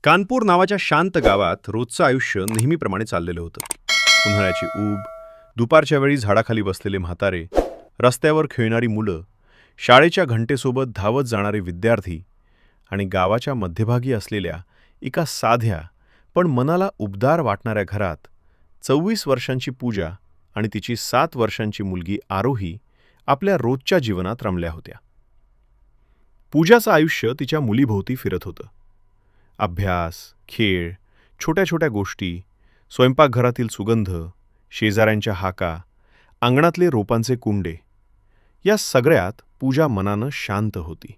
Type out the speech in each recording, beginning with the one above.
कानपूर नावाच्या शांत गावात रोजचं आयुष्य नेहमीप्रमाणे चाललेलं होतं. उन्हाळ्याची ऊब, दुपारच्या वेळी झाडाखाली बसलेले म्हातारे, रस्त्यावर खेळणारी मुलं, शाळेच्या घंटेसोबत धावत जाणारे विद्यार्थी आणि गावाच्या मध्यभागी असलेल्या एका साध्या पण मनाला उबदार वाटणाऱ्या घरात 24 वर्षांची पूजा आणि तिची 7 वर्षांची मुलगी आरोही आपल्या रोजच्या जीवनात रमल्या होत्या. पूजाचं आयुष्य तिच्या मुलीभोवती फिरत होतं. अभ्यास, खेळ, छोट्या छोट्या गोष्टी, स्वयंपाकघरातील सुगंध, शेजाऱ्यांच्या हाका, अंगणातले रोपांचे कुंडे, या सगळ्यात पूजा मनानं शांत होती.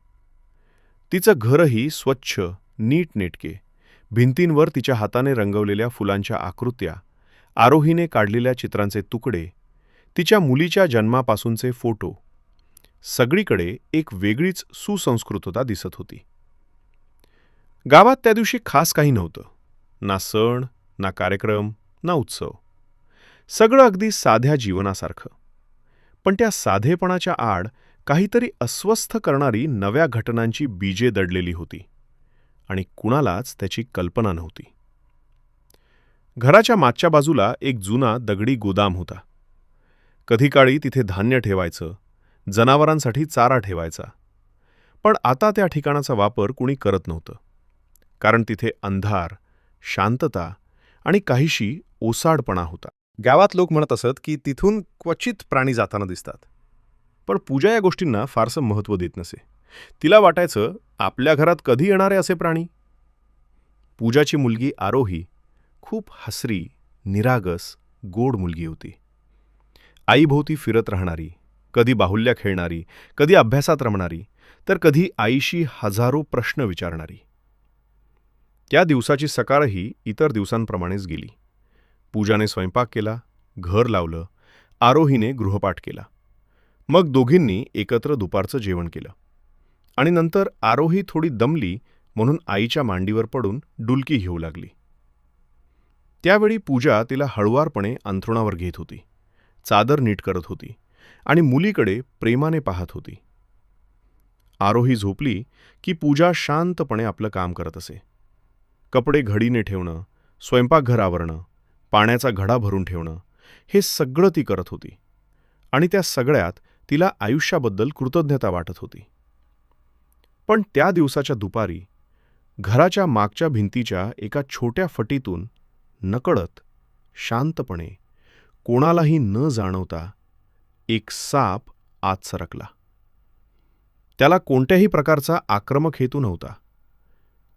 तिचं घरही स्वच्छ, नीटनेटके, भिंतींवर तिच्या हाताने रंगवलेल्या फुलांच्या आकृत्या, आरोहीने काढलेल्या चित्रांचे तुकडे, तिच्या मुलीच्या जन्मापासूनचे फोटो, सगळीकडे एक वेगळीच सुसंस्कृतता दिसत होती. गावात त्या दिवशी खास काही नव्हतं. ना सण, ना कार्यक्रम, ना उत्सव. सगळं अगदी साध्या जीवनासारखं. पण त्या साधेपणाच्या आड काहीतरी अस्वस्थ करणारी नव्या घटनांची बीजे दडलेली होती आणि कुणालाच त्याची कल्पना नव्हती. घराच्या मागच्या बाजूला एक जुना दगडी गोदाम होता. कधी काळी तिथे धान्य ठेवायचं, जनावरांसाठी चारा ठेवायचा. पण आता त्या ठिकाणाचा वापर कुणी करत नव्हतं, कारण तिथे अंधार, शांतता आणि काहीशी ओसाडपणा होता. गावात लोक म्हणत असत की तिथून क्वचित प्राणी जाताना दिसतात. पण पूजा या गोष्टींना फारसं महत्त्व देत नसे. तिला वाटायचं, आपल्या घरात कधी येणारे असे प्राणी? पूजाची मुलगी आरोही खूप हसरी, निरागस, गोड मुलगी होती. आईभोवती फिरत राहणारी, कधी बाहुल्या खेळणारी, कधी अभ्यासात रमणारी, तर कधी आईशी हजारो प्रश्न विचारणारी. त्या दिवसाची सकाळही इतर दिवसांप्रमाणेच गेली. पूजाने स्वयंपाक केला, घर लावलं, आरोहीने गृहपाठ केला. मग दोघींनी एकत्र दुपारचं जेवण केलं आणि नंतर आरोही थोडी दमली म्हणून आईच्या मांडीवर पडून डुलकी घेऊ लागली. त्यावेळी पूजा तिला हळुवारपणे अंथरुणावर घेत होती, चादर नीट करत होती आणि मुलीकडे प्रेमाने पाहत होती. आरोही झोपली की पूजा शांतपणे आपलं काम करत असे. कपडे घडीने ठेवणं, स्वयंपाकघर आवरणं, पाण्याचा घडा भरून ठेवणं, हे सगळं ती करत होती आणि त्या सगळ्यात तिला आयुष्याबद्दल कृतज्ञता वाटत होती. पण त्या दिवसाच्या दुपारी घराच्या मागच्या भिंतीच्या एका छोट्या फटीतून नकळत, शांतपणे, कोणालाही न जाणवता एक साप आत सरकला. त्याला कोणत्याही प्रकारचा आक्रमक हेतू नव्हता.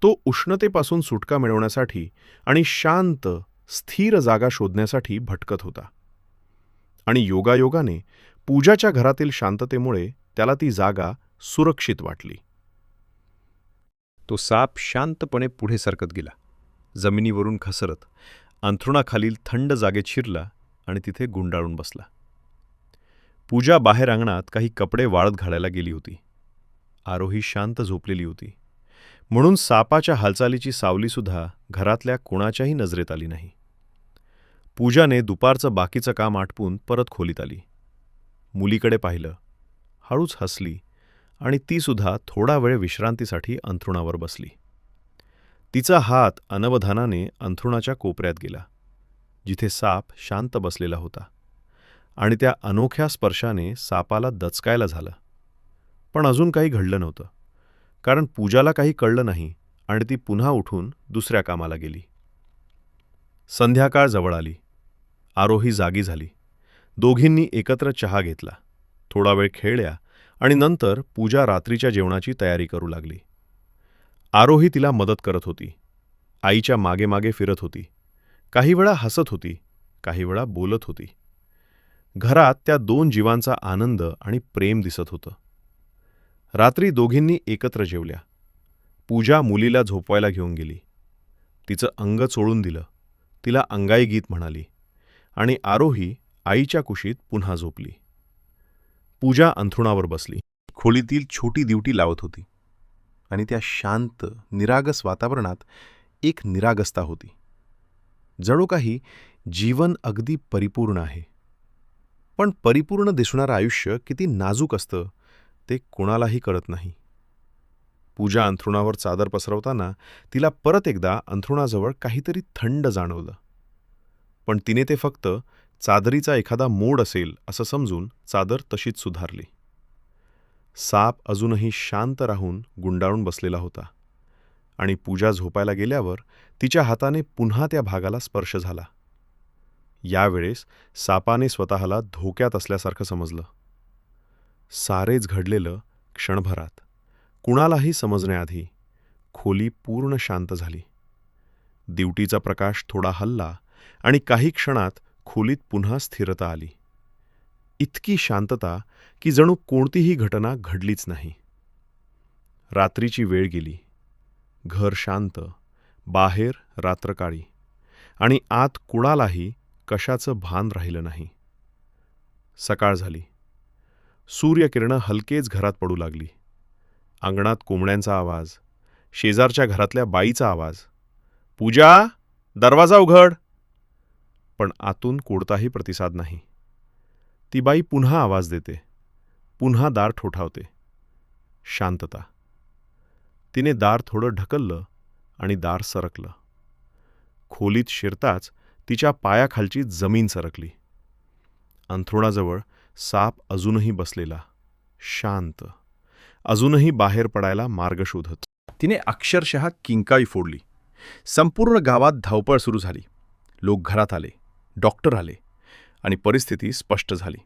तो उष्णतेपासून सुटका मिळवण्यासाठी आणि शांत, स्थिर जागा शोधण्यासाठी भटकत होता. आणि योगायोगाने पूजाच्या घरातील शांततेमुळे त्याला ती जागा सुरक्षित वाटली. तो साप शांतपणे पुढे सरकत गेला, जमिनीवरून घसरत अंथरुणाखालील थंड जागेत शिरला आणि तिथे गुंडाळून बसला. पूजा बाहेर अंगणात काही कपडे वाळत घालायला गेली होती. आरोही शांत झोपलेली होती, म्हणून सापाच्या हालचालीची सावलीसुद्धा घरातल्या कोणाच्याही नजरेत आली नाही. पूजाने दुपारचं बाकीचं काम आटपून परत खोलीत आली. मुलीकडे पाहिलं, हळूच हसली आणि तीसुद्धा थोडा वेळ विश्रांतीसाठी अंथरुणावर बसली. तिचा हात अनवधानाने अंथरुणाच्या कोपऱ्यात गेला, जिथे साप शांत बसलेला होता, आणि त्या अनोख्या स्पर्शाने सापाला दचकायला झालं. पण अजून काही घडलं नव्हतं, कारण पूजाला काही कळलं नाही आणि ती पुन्हा उठून दुसऱ्या कामाला गेली. संध्याकाळ जवळ आली. आरोही जागी झाली. दोघींनी एकत्र चहा घेतला, थोडा वेळ खेळल्या आणि नंतर पूजा रात्रीच्या जेवणाची तयारी करू लागली. आरोही तिला मदत करत होती, आईच्या मागे मागे फिरत होती, काही वेळा हसत होती, काही वेळा बोलत होती. घरात त्या 2 जीवांचा आनंद आणि प्रेम दिसत होतं. रात्री दोघींनी एकत्र जेवल्या. पूजा मुलीला झोपवायला घेऊन गेली. तिचं अंग चोळून दिलं, तिला अंगाई गीत म्हणाली आणि आरोही आईच्या कुशीत पुन्हा झोपली. पूजा अंथरुणावर बसली. खोलीतील छोटी दिवटी लावत होती आणि त्या शांत, निरागस वातावरणात एक निरागसता होती. जणू काही जीवन अगदी परिपूर्ण आहे. पण परिपूर्ण दिसणारं आयुष्य किती नाजूक असतं ते कोणालाही कळत नाही. पूजा अंथरुणावर चादर पसरवताना तिला परत एकदा अंथरुणाजवळ काहीतरी थंड जाणवलं. पण तिने ते फक्त चादरीचा एखादा मोड असेल असं समजून चादर तशीच सुधारली. साप अजूनही शांत राहून गुंडाळून बसलेला होता आणि पूजा झोपायला गेल्यावर तिच्या हाताने पुन्हा त्या भागाला स्पर्श झाला. यावेळेस सापाने स्वतःला धोक्यात असल्यासारखं समजलं. सारेच घडलेलं क्षणभरात, कुणालाही समजण्याआधी खोली पूर्ण शांत झाली. दिवटीचा प्रकाश थोडा हलला आणि काही क्षणात खोलीत पुन्हा स्थिरता आली. इतकी शांतता की जणू कोणतीही घटना घडलीच नाही. रात्रीची वेळ गेली. घर शांत, बाहेर रात्रकाळी आणि आत कुणालाही कशाचं भान राहिलं नाही. सकाळ झाली. सूर्यकिरणं हलकेच घरात पडू लागली. अंगणात कोंबड्यांचा आवाज, शेजारच्या घरातल्या बाईचा आवाज, "पूजा, दरवाजा उघड." पण आतून कोणताही प्रतिसाद नाही. ती बाई पुन्हा आवाज देते, पुन्हा दार ठोठावते. शांतता. तिने दार थोडं ढकललं आणि दार सरकलं. खोलीत शिरताच तिच्या पायाखालची जमीन सरकली. अंथरुणाजवळ साप अजूनही बसलेला, शांत, अजूनही बाहेर पडायला मार्ग शोधत. तिने अक्षरशः किंकाळी फोडली. संपूर्ण गावात धावपळ सुरू झाली. लोक घरात आले, डॉक्टर आले आणि परिस्थिती स्पष्ट झाली.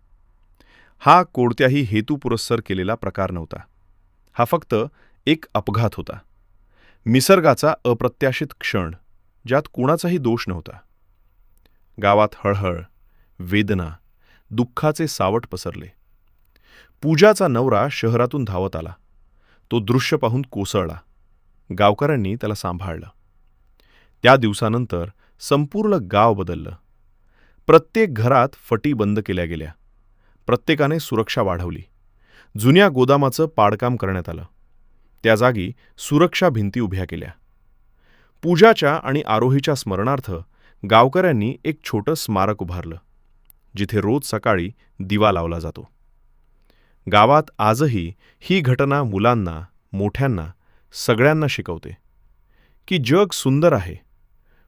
हा कोणत्याही हेतुपुरस्सर केलेला प्रकार नव्हता. हा फक्त एक अपघात होता. निसर्गाचा अप्रत्याशित क्षण, ज्यात कुणाचाही दोष नव्हता. गावात हळहळ, वेदना, दुःखाचे सावट पसरले. पूजाचा नवरा शहरातून धावत आला. तो दृश्य पाहून कोसळला. गावकऱ्यांनी त्याला सांभाळलं. त्या दिवसानंतर संपूर्ण गाव बदललं. प्रत्येक घरात फटी बंद केल्या गेल्या. प्रत्येकाने सुरक्षा वाढवली. जुन्या गोदामाचं पाडकाम करण्यात आलं. त्या जागी सुरक्षा भिंती उभ्या केल्या. पूजाच्या आणि आरोहीच्या स्मरणार्थ गावकऱ्यांनी एक छोटं स्मारक उभारलं, जिथे रोज सकाळी दिवा लावला जातो. गावात आजही ही घटना मुलांना, मोठ्यांना, सगळ्यांना शिकवते की जग सुंदर आहे,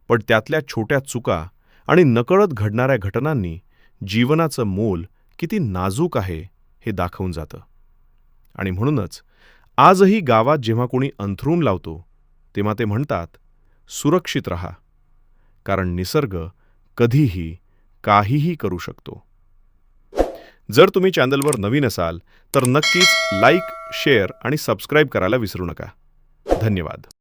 पण त्यातल्या छोट्या चुका आणि नकळत घडणाऱ्या घटनांनी जीवनाचं मोल किती नाजूक आहे हे दाखवून जातं. आणि म्हणूनच आजही गावात जेव्हा कोणी अंथरूण लावतो तेव्हा ते म्हणतात, सुरक्षित रहा, कारण निसर्ग कधीही काहीही करू शकतो. जर तुम्ही चॅनलवर नवीन असाल तर नक्कीच लाईक, शेअर आणि सबस्क्राईब करायला विसरू नका. धन्यवाद.